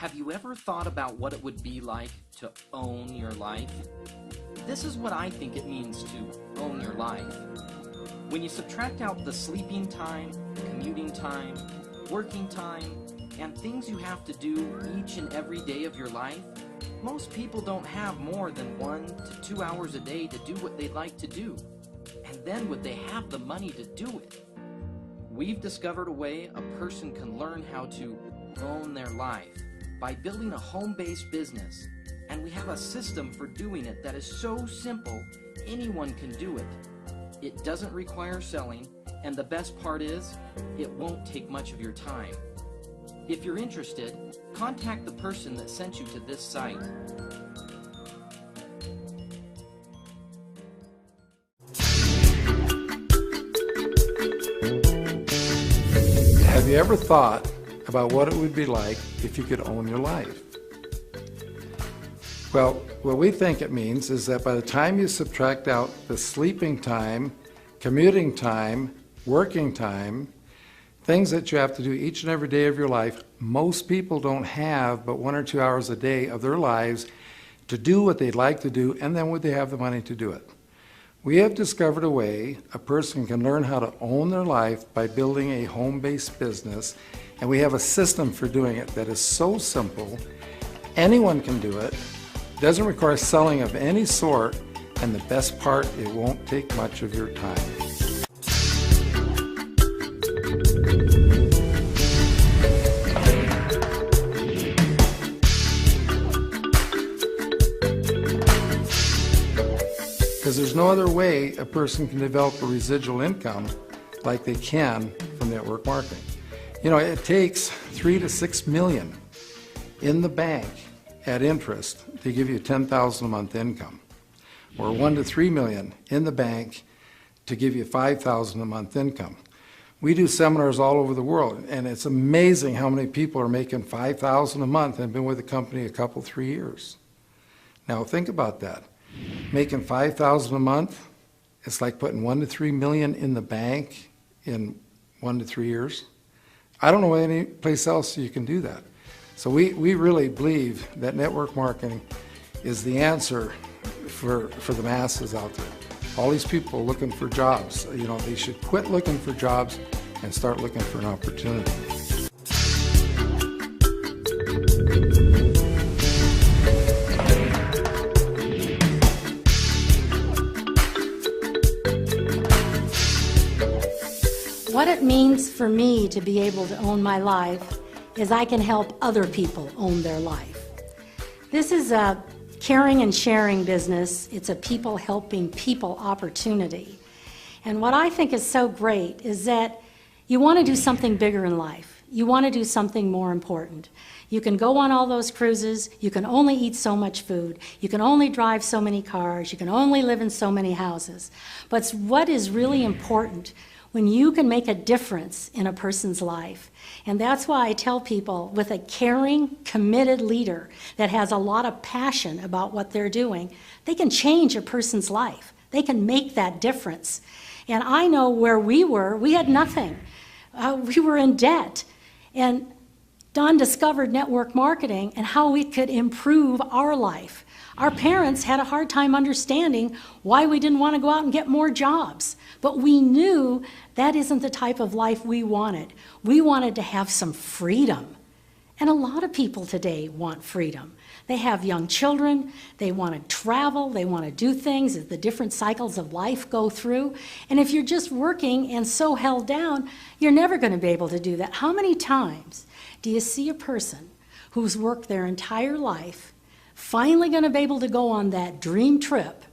Have you ever thought about what it would be like to own your life? This is what I think it means to own your life. When you subtract out the sleeping time, commuting time, working time, and things you have to do each and every day of your life, most people don't have more than 1 to 2 hours a day to do what they'd like to do. And then would they have the money to do it? We've discovered a way a person can learn how to own their life by building a home-based business. And we have a system for doing it that is so simple, anyone can do it. It doesn't require selling, and the best part is, it won't take much of your time. If you're interested, contact the person that sent you to this site. Have you ever thought about what it would be like if you could own your life? Well, what we think it means is that by the time you subtract out the sleeping time, commuting time, working time, things that you have to do each and every day of your life, most people don't have but 1 or 2 hours a day of their lives to do what they'd like to do, and then would they have the money to do it? We have discovered a way a person can learn how to own their life by building a home-based business, and we have a system for doing it that is so simple, anyone can do it, doesn't require selling of any sort, and the best part, it won't take much of your time. Because there's no other way a person can develop a residual income like they can from network marketing. You know, it takes 3 to 6 million in the bank at interest to give you $10,000 a month income, or 1 to 3 million in the bank to give you $5,000 a month income. We do seminars all over the world, and it's amazing how many people are making $5,000 a month and have been with the company a couple, 3 years. Now think about that. Making $5,000 a month, it's like putting 1 to 3 million in the bank in 1 to 3 years. I don't know any place else you can do that. So we really believe that network marketing is the answer for the masses out there. All these people looking for jobs, you know, they should quit looking for jobs and start looking for an opportunity. What it means for me to be able to own my life is I can help other people own their life. This is a caring and sharing business. It's a people helping people opportunity. And what I think is so great is that you want to do something bigger in life. You want to do something more important. You can go on all those cruises, you can only eat so much food, you can only drive so many cars, you can only live in so many houses. But what is really important when you can make a difference in a person's life. And that's why I tell people, with a caring, committed leader that has a lot of passion about what they're doing, they can change a person's life. They can make that difference. And I know where we were, we had nothing. We were in debt. And Don discovered network marketing and how we could improve our life. Our parents had a hard time understanding why we didn't want to go out and get more jobs. But we knew that isn't the type of life we wanted. We wanted to have some freedom. And a lot of people today want freedom. They have young children, they want to travel, they want to do things as the different cycles of life go through. And if you're just working and so held down, you're never going to be able to do that. How many times do you see a person who's worked their entire life finally going to be able to go on that dream trip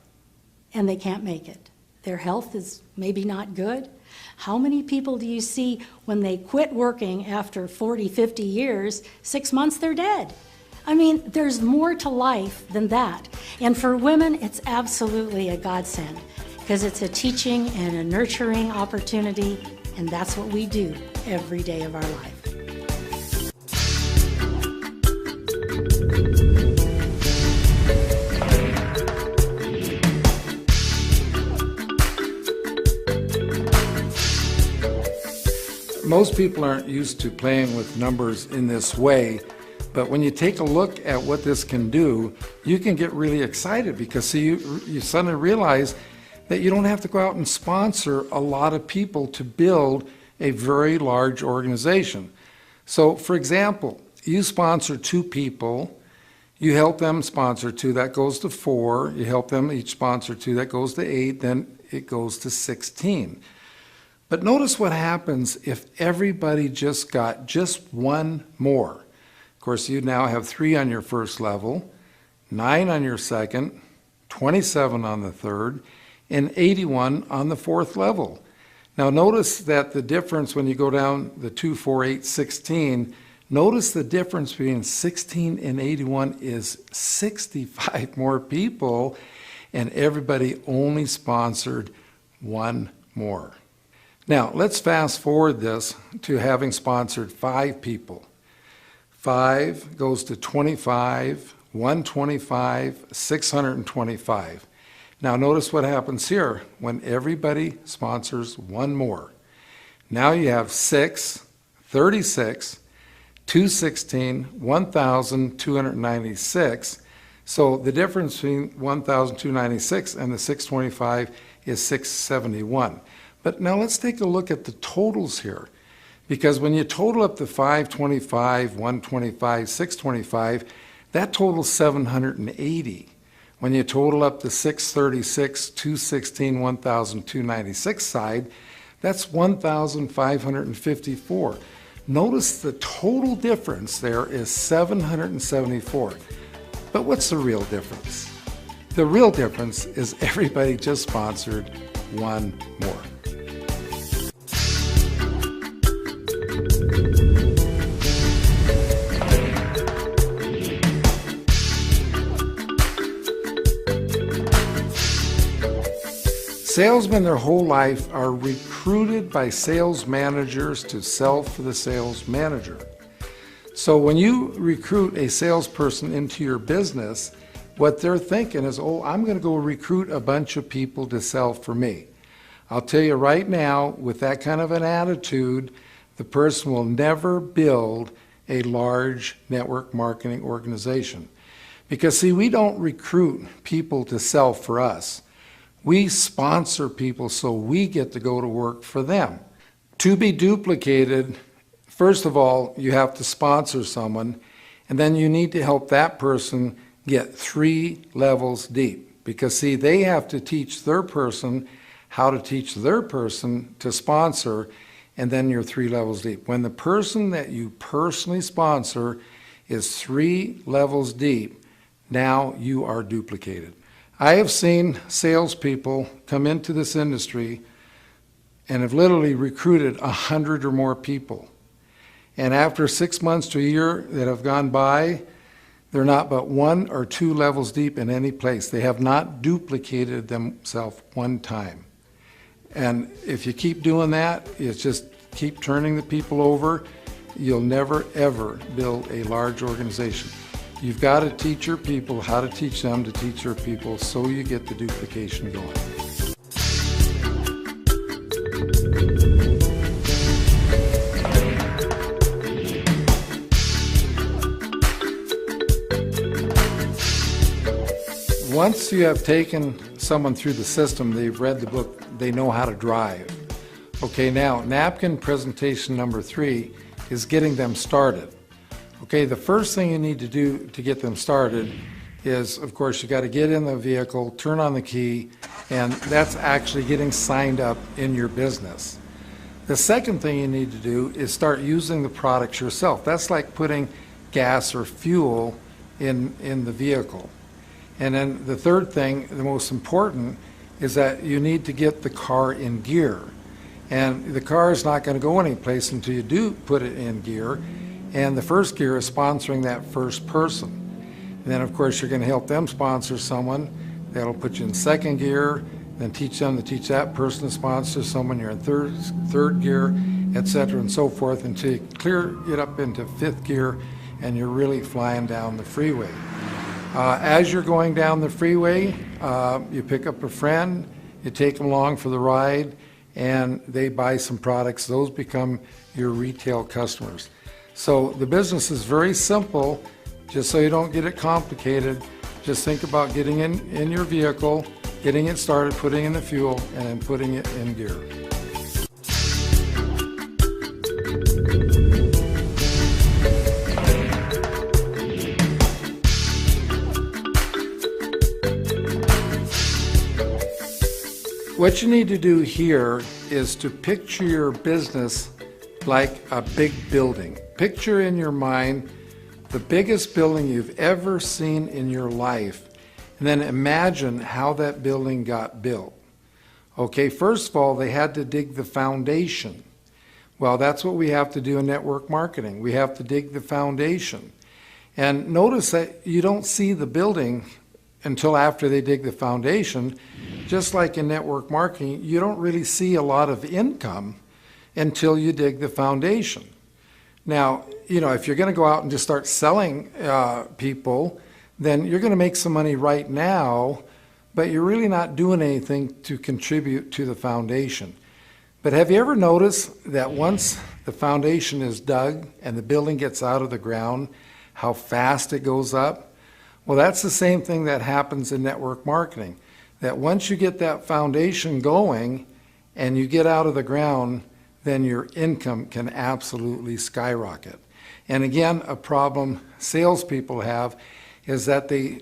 and they can't make it? Their health is maybe not good. How many people do you see when they quit working after 40, 50 years, 6 months they're dead? I mean, there's more to life than that. And for women, it's absolutely a godsend because it's a teaching and a nurturing opportunity, and that's what we do every day of our life. Most people aren't used to playing with numbers in this way, But when you take a look at what this can do, you can get really excited because see, you suddenly realize that you don't have to go out and sponsor a lot of people to build a very large organization. So for example, you sponsor 2 people, you help them sponsor 2, that goes to 4, you help them each sponsor 2, that goes to 8, then it goes to 16. But notice what happens if everybody just got just 1 more. Of course, you now have 3 on your first level, 9 on your second, 27 on the third, and 81 on the 4th level. Now notice that the difference when you go down the 2, 4, 8, 16, notice the difference between 16 and 81 is 65 more people, and everybody only sponsored 1 more. Now let's fast forward this to having sponsored 5 people. 5 goes to 25, 125, 625. Now notice what happens here when everybody sponsors 1 more. Now you have 6, 36, 216, 1,296. So the difference between 1,296 and the 625 is 671. But now let's take a look at the totals here. Because when you total up the 525, 125, 625, that totals 780. When you total up the 636, 216, 1,296 side, that's 1,554. Notice the total difference there is 774. But what's the real difference? The real difference is everybody just sponsored 1 more. Salesmen their whole life are recruited by sales managers to sell for the sales manager. So when you recruit a salesperson into your business, what they're thinking is, oh, I'm going to go recruit a bunch of people to sell for me. I'll tell you right now, with that kind of an attitude, the person will never build a large network marketing organization. Because see, we don't recruit people to sell for us. We sponsor people so we get to go to work for them. To be duplicated, first of all, you have to sponsor someone, and then you need to help that person get 3 levels deep. Because see, they have to teach their person how to teach their person to sponsor, and then you're 3 levels deep. When the person that you personally sponsor is 3 levels deep, now you are duplicated. I have seen salespeople come into this industry and have literally recruited 100 or more people. And after 6 months to a year that have gone by, they're not but 1 or 2 levels deep in any place. They have not duplicated themselves 1 time. And if you keep doing that, it's just keep turning the people over, you'll never ever build a large organization. You've got to teach your people how to teach them to teach their people so you get the duplication going. Once you have taken someone through the system, they've read the book, they know how to drive. Okay, now napkin presentation number 3 is getting them started. Okay, the first thing you need to do to get them started is, of course, you got to get in the vehicle, turn on the key, and that's actually getting signed up in your business. The second thing you need to do is start using the products yourself. That's like putting gas or fuel in the vehicle. And then the third thing, the most important, is that you need to get the car in gear. And the car is not going to go anyplace until you do put it in gear. And the first gear is sponsoring that first person. And then, of course, you're going to help them sponsor someone. That'll put you in second gear, then teach them to teach that person to sponsor someone. You're in third gear, etc., and so forth, until you clear it up into 5th gear, and you're really flying down the freeway. As you're going down the freeway, you pick up a friend, you take them along for the ride, and they buy some products. Those become your retail customers. So the business is very simple, just so you don't get it complicated. Just think about getting in your vehicle, getting it started, putting in the fuel, and then putting it in gear. What you need to do here is to picture your business like a big building. Picture in your mind the biggest building you've ever seen in your life, and then imagine how that building got built. Okay, first of all, they had to dig the foundation. Well, that's what we have to do in network marketing. We have to dig the foundation. And notice that you don't see the building until after they dig the foundation. Just like in network marketing, you don't really see a lot of income until you dig the foundation. Now, if you're going to go out and just start selling people, then you're going to make some money right now, but you're really not doing anything to contribute to the foundation. But have you ever noticed that once the foundation is dug and the building gets out of the ground, how fast it goes up? Well, that's the same thing that happens in network marketing. That once you get that foundation going and you get out of the ground, then your income can absolutely skyrocket. And again, a problem salespeople have is that they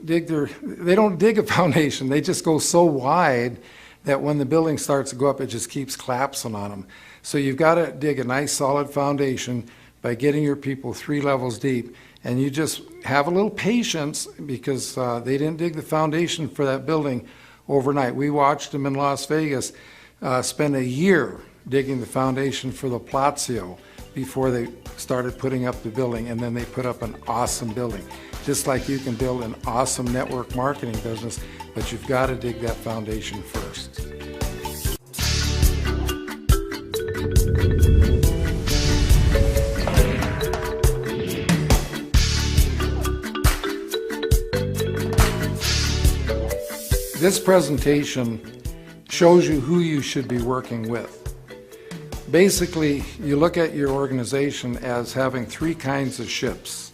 don't dig a foundation. They just go so wide that when the building starts to go up, it just keeps collapsing on them. So you've got to dig a nice solid foundation by getting your people 3 levels deep. And you just have a little patience because they didn't dig the foundation for that building overnight. We watched them in Las Vegas spend a year digging the foundation for the Palazzo before they started putting up the building, and then they put up an awesome building. Just like you can build an awesome network marketing business, but you've got to dig that foundation first. This presentation shows you who you should be working with. Basically, you look at your organization as having 3 kinds of ships.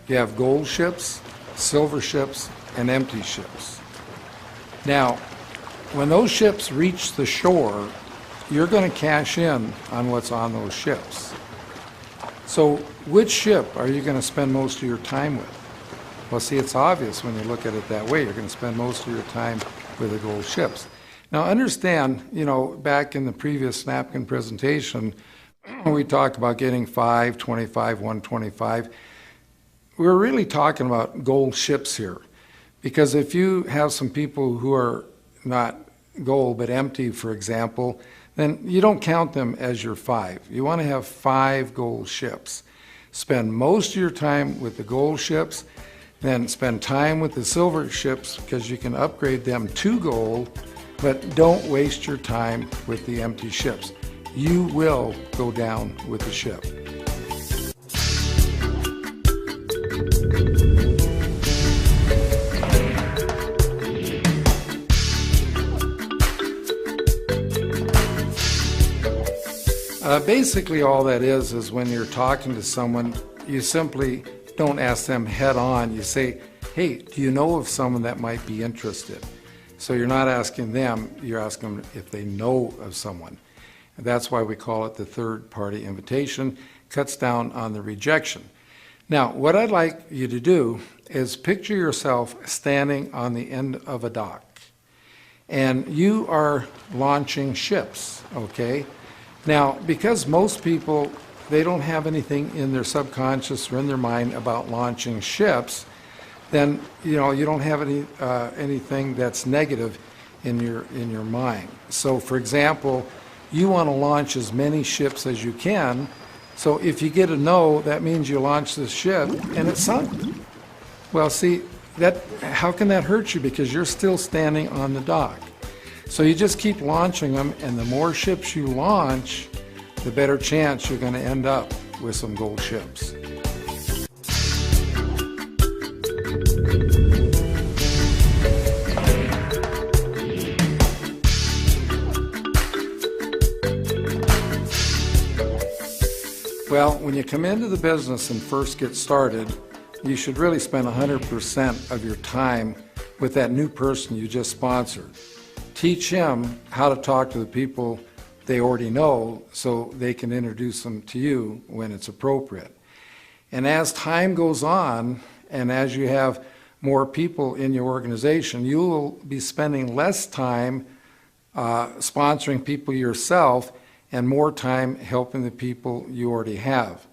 You have gold ships, silver ships, and empty ships. Now, when those ships reach the shore, you're going to cash in on what's on those ships. So which ship are you going to spend most of your time with? Well, see, it's obvious when you look at it that way. You're going to spend most of your time with the gold ships. Now understand, back in the previous napkin presentation, we talked about getting 5, 25, 125. We're really talking about gold ships here. Because if you have some people who are not gold but empty, for example, then you don't count them as your 5. You want to have 5 gold ships. Spend most of your time with the gold ships, then spend time with the silver ships because you can upgrade them to gold. But don't waste your time with the empty ships. You will go down with the ship. Basically all that is when you're talking to someone, you simply don't ask them head on. You say, hey, do you know of someone that might be interested? So you're not asking them, you're asking them if they know of someone. And that's why we call it the third-party invitation. Cuts down on the rejection. Now, what I'd like you to do is picture yourself standing on the end of a dock. And you are launching ships, okay? Now, because most people, they don't have anything in their subconscious or in their mind about launching ships, then you don't have anything that's negative in your mind. So for example, you want to launch as many ships as you can. So if you get a no, that means you launch the ship and it's sunk. Well, see, how can that hurt you? Because you're still standing on the dock. So you just keep launching them, and the more ships you launch, the better chance you're going to end up with some gold ships. Well, when you come into the business and first get started, you should really spend 100% of your time with that new person you just sponsored. Teach him how to talk to the people they already know so they can introduce them to you when it's appropriate. And as time goes on, and as you have more people in your organization, you will be spending less time sponsoring people yourself and more time helping the people you already have.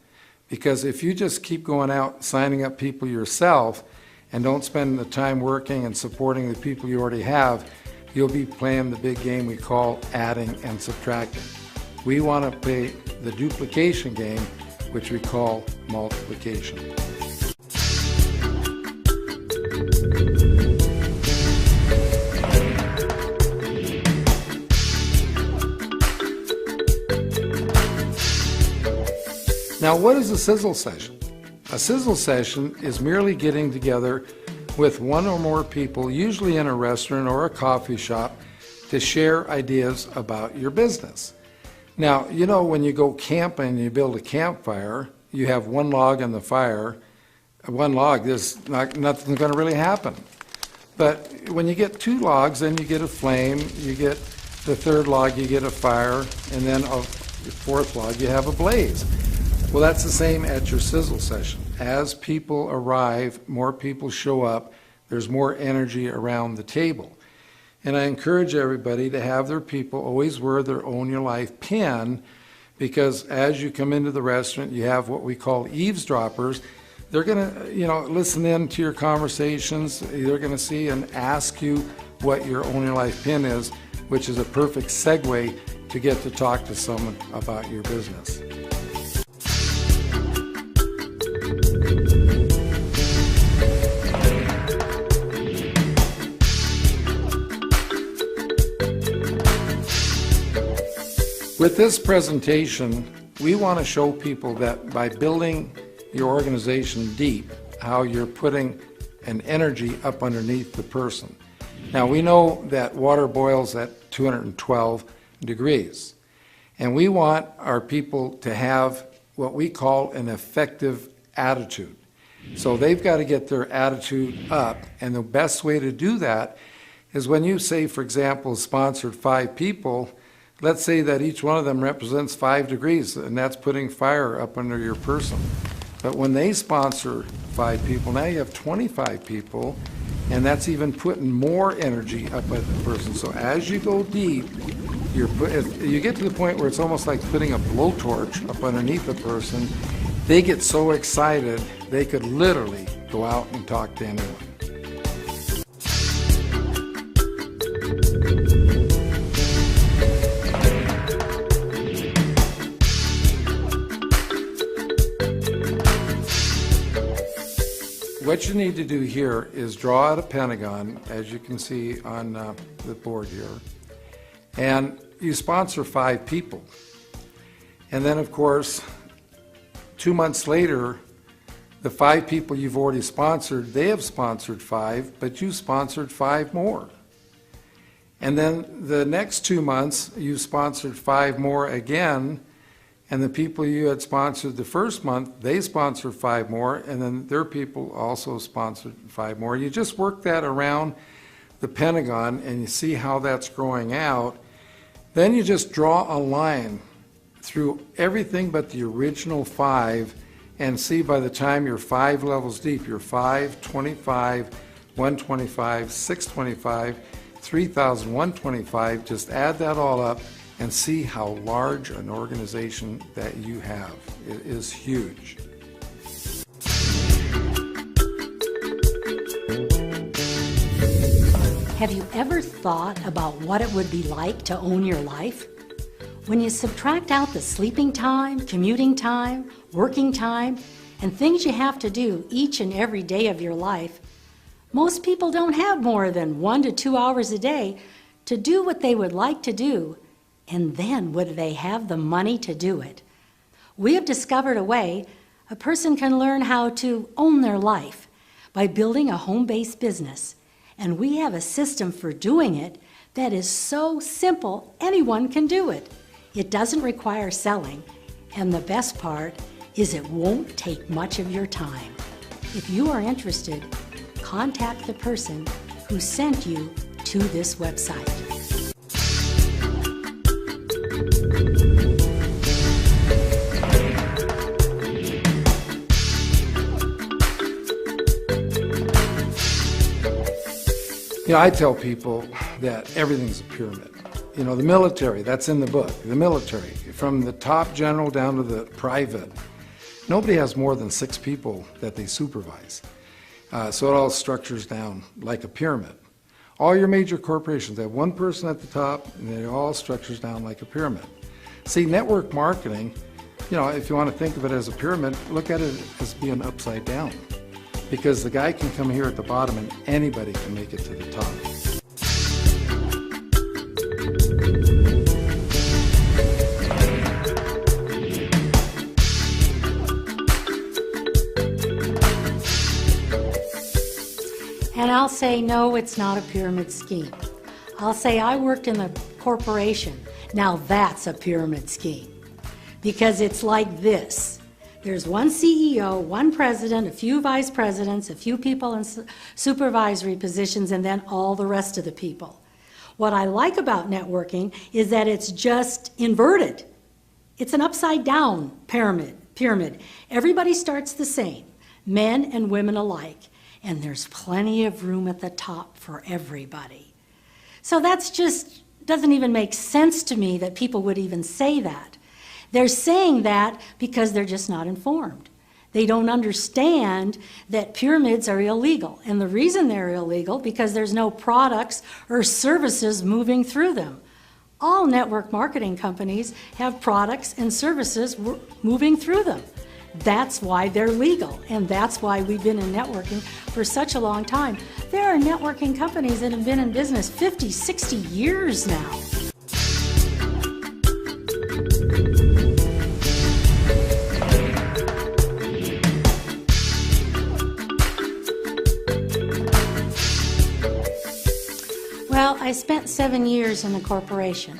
Because if you just keep going out signing up people yourself and don't spend the time working and supporting the people you already have, you'll be playing the big game we call adding and subtracting. We want to play the duplication game, which we call multiplication. Now, what is a Sizzle Session? A Sizzle Session is merely getting together with one or more people, usually in a restaurant or a coffee shop, to share ideas about your business. Now, you know, when you go camping and you build a campfire, you have one log on the fire. One log, nothing's going to really happen. But when you get two logs, then you get a flame, you get the third log, you get a fire, and then the fourth log, you have a blaze. Well, that's the same at your Sizzle Session. As people arrive, more people show up, there's more energy around the table. And I encourage everybody to have their people always wear their Own Your Life pin, because as you come into the restaurant, you have what we call eavesdroppers. They're going to, listen in to your conversations. They're going to see and ask you what your Own Your Life pin is, which is a perfect segue to get to talk to someone about your business. With this presentation, we want to show people that by building your organization deep, how you're putting an energy up underneath the person. Now, we know that water boils at 212 degrees, and we want our people to have what we call an effective attitude. So they've got to get their attitude up, and the best way to do that is when you say, for example, sponsored 5 people, let's say that each one of them represents 5 degrees, and that's putting fire up under your person. But when they sponsor 5 people, now you have 25 people, and that's even putting more energy up at the person. So as you go deep, you get to the point where it's almost like putting a blowtorch up underneath the person. They get so excited, they could literally go out and talk to anyone. What you need to do here is draw out a Pentagon, as you can see on the board here, and you sponsor 5 people. And then, of course, 2 months later, the 5 people you've already sponsored, they have sponsored 5, but you sponsored 5 more. And then the next 2 months, you sponsored 5 more again, and the people you had sponsored the first month, they sponsored 5 more, and then their people also sponsored 5 more. You just work that around the Pentagon, and you see how that's growing out. Then you just draw a line through everything but the original 5, and see by the time you're 5 levels deep, you're 5, 25, 125, 625, 3,125, just add that all up and see how large an organization that you have. It is huge. Have you ever thought about what it would be like to own your life? When you subtract out the sleeping time, commuting time, working time, and things you have to do each and every day of your life, most people don't have more than 1 to 2 hours a day to do what they would like to do. And then would they have the money to do it? We have discovered a way a person can learn how to own their life by building a home-based business. And we have a system for doing it that is so simple, anyone can do it. It doesn't require selling, And the best part is it won't take much of your time. If you are interested, contact the person who sent you to this website. I tell people that everything's a pyramid. The military, that's in the book, the military, from the top general down to the private, nobody has more than 6 people that they supervise. So it all structures down like a pyramid. All your major corporations have one person at the top, and it all structures down like a pyramid. See, network marketing, if you want to think of it as a pyramid, look at it as being upside down. Because the guy can come here at the bottom and anybody can make it to the top. And I'll say, no, it's not a pyramid scheme. I'll say, I worked in a corporation. Now that's a pyramid scheme. Because it's like this. There's one CEO, one president, a few vice presidents, a few people in supervisory positions, and then all the rest of the people. What I like about networking is that it's just inverted. It's an upside down pyramid. Everybody starts the same, men and women alike, and there's plenty of room at the top for everybody. So that's just doesn't even make sense to me that people would even say that. They're saying that because they're just not informed. They don't understand that pyramids are illegal. And the reason they're illegal, because there's no products or services moving through them. All network marketing companies have products and services moving through them. That's why they're legal, and that's why we've been in networking for such a long time. There are networking companies that have been in business 50, 60 years now. Well, I spent 7 years in a corporation,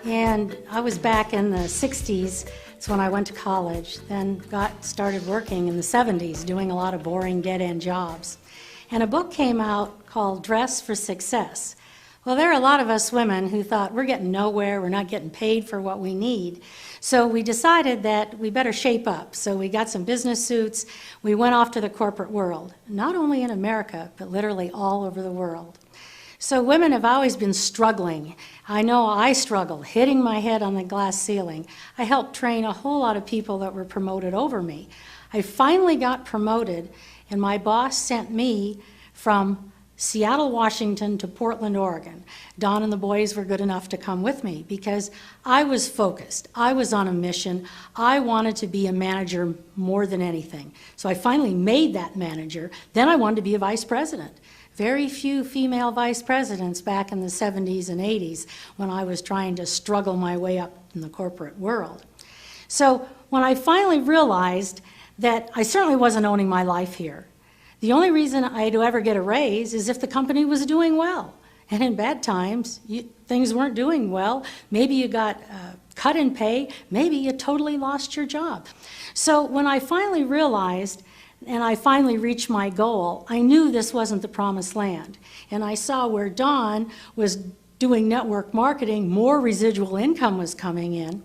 and I was back in the 60s. It's when I went to college, then started working in the 70s, doing a lot of boring dead-end jobs. And a book came out called Dress for Success. Well, there are a lot of us women who thought we're getting nowhere, we're not getting paid for what we need. So we decided that we better shape up. So we got some business suits, we went off to the corporate world, not only in America, but literally all over the world. So women have always been struggling. I know I struggled, hitting my head on the glass ceiling. I helped train a whole lot of people that were promoted over me. I finally got promoted, and my boss sent me from Seattle, Washington to Portland, Oregon. Don and the boys were good enough to come with me because I was focused. I was on a mission. I wanted to be a manager more than anything. So I finally made that manager. Then I wanted to be a vice president. Very few female vice presidents back in the 70s and 80s when I was trying to struggle my way up in the corporate world. So when I finally realized that I certainly wasn't owning my life here, the only reason I'd ever get a raise is if the company was doing well. And in bad times, things weren't doing well. Maybe you got cut in pay, maybe you totally lost your job. So when I finally realized and I finally reached my goal, I knew this wasn't the promised land. And I saw where Don was doing network marketing, more residual income was coming in.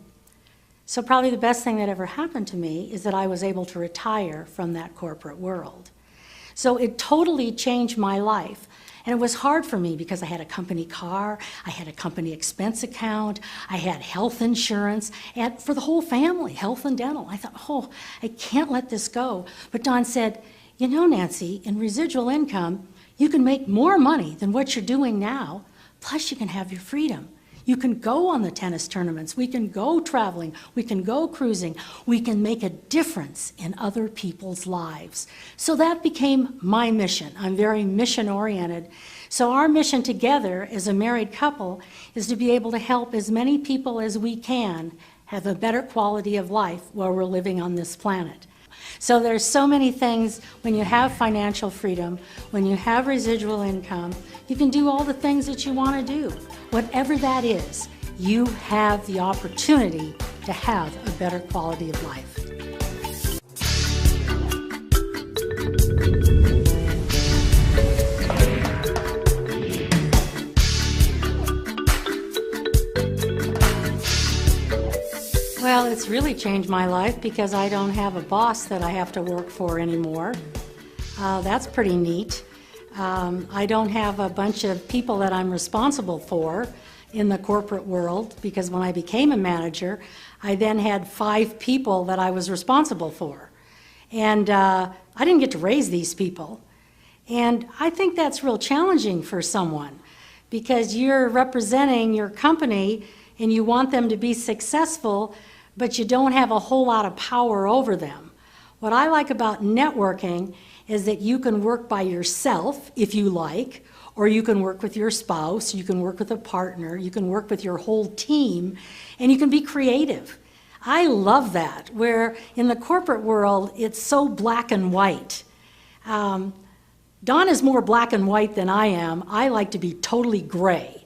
So probably the best thing that ever happened to me is that I was able to retire from that corporate world. So it totally changed my life. And it was hard for me because I had a company car, I had a company expense account, I had health insurance, and for the whole family, health and dental. I thought, oh, I can't let this go. But Don said, you know, Nancy, in residual income, you can make more money than what you're doing now, plus you can have your freedom. You can go on the tennis tournaments, we can go traveling, we can go cruising, we can make a difference in other people's lives. So that became my mission. I'm very mission-oriented. So our mission together as a married couple is to be able to help as many people as we can have a better quality of life while we're living on this planet. So there's so many things when you have financial freedom, when you have residual income, you can do all the things that you want to do. Whatever that is, you have the opportunity to have a better quality of life. Well, it's really changed my life because I don't have a boss that I have to work for anymore. That's pretty neat. I don't have a bunch of people that I'm responsible for in the corporate world, because when I became a manager, I then had 5 people that I was responsible for. And I didn't get to raise these people. And I think that's real challenging for someone, because you're representing your company and you want them to be successful, but you don't have a whole lot of power over them. What I like about networking is that you can work by yourself if you like, or you can work with your spouse, you can work with a partner, you can work with your whole team, and you can be creative. I love that, where in the corporate world, it's so black and white. Don is more black and white than I am. I like to be totally gray.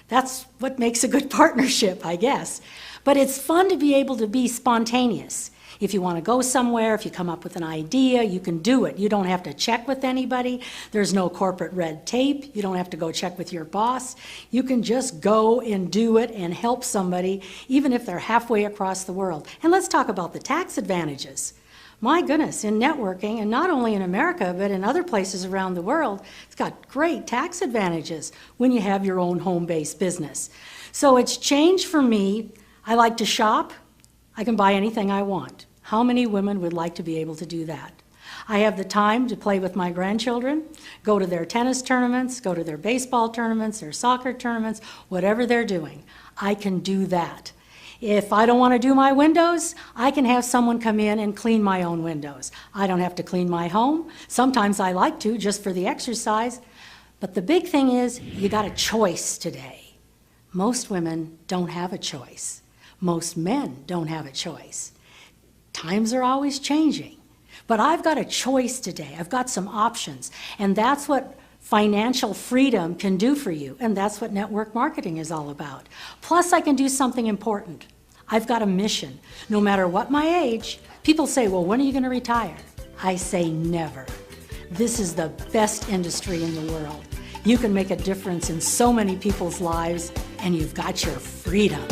That's what makes a good partnership, I guess. But it's fun to be able to be spontaneous. If you want to go somewhere, if you come up with an idea, you can do it. You don't have to check with anybody. There's no corporate red tape. You don't have to go check with your boss. You can just go and do it and help somebody, even if they're halfway across the world. And let's talk about the tax advantages. My goodness, in networking, and not only in America, but in other places around the world, it's got great tax advantages when you have your own home-based business. So it's changed for me. I like to shop. I can buy anything I want. How many women would like to be able to do that? I have the time to play with my grandchildren, go to their tennis tournaments, go to their baseball tournaments, their soccer tournaments, whatever they're doing. I can do that. If I don't want to do my windows, I can have someone come in and clean my own windows. I don't have to clean my home. Sometimes I like to, just for the exercise. But the big thing is, you got a choice today. Most women don't have a choice. Most men don't have a choice. Times are always changing. But I've got a choice today. I've got some options. And that's what financial freedom can do for you. And that's what network marketing is all about. Plus, I can do something important. I've got a mission. No matter what my age, people say, well, when are you going to retire? I say never. This is the best industry in the world. You can make a difference in so many people's lives, and you've got your freedom.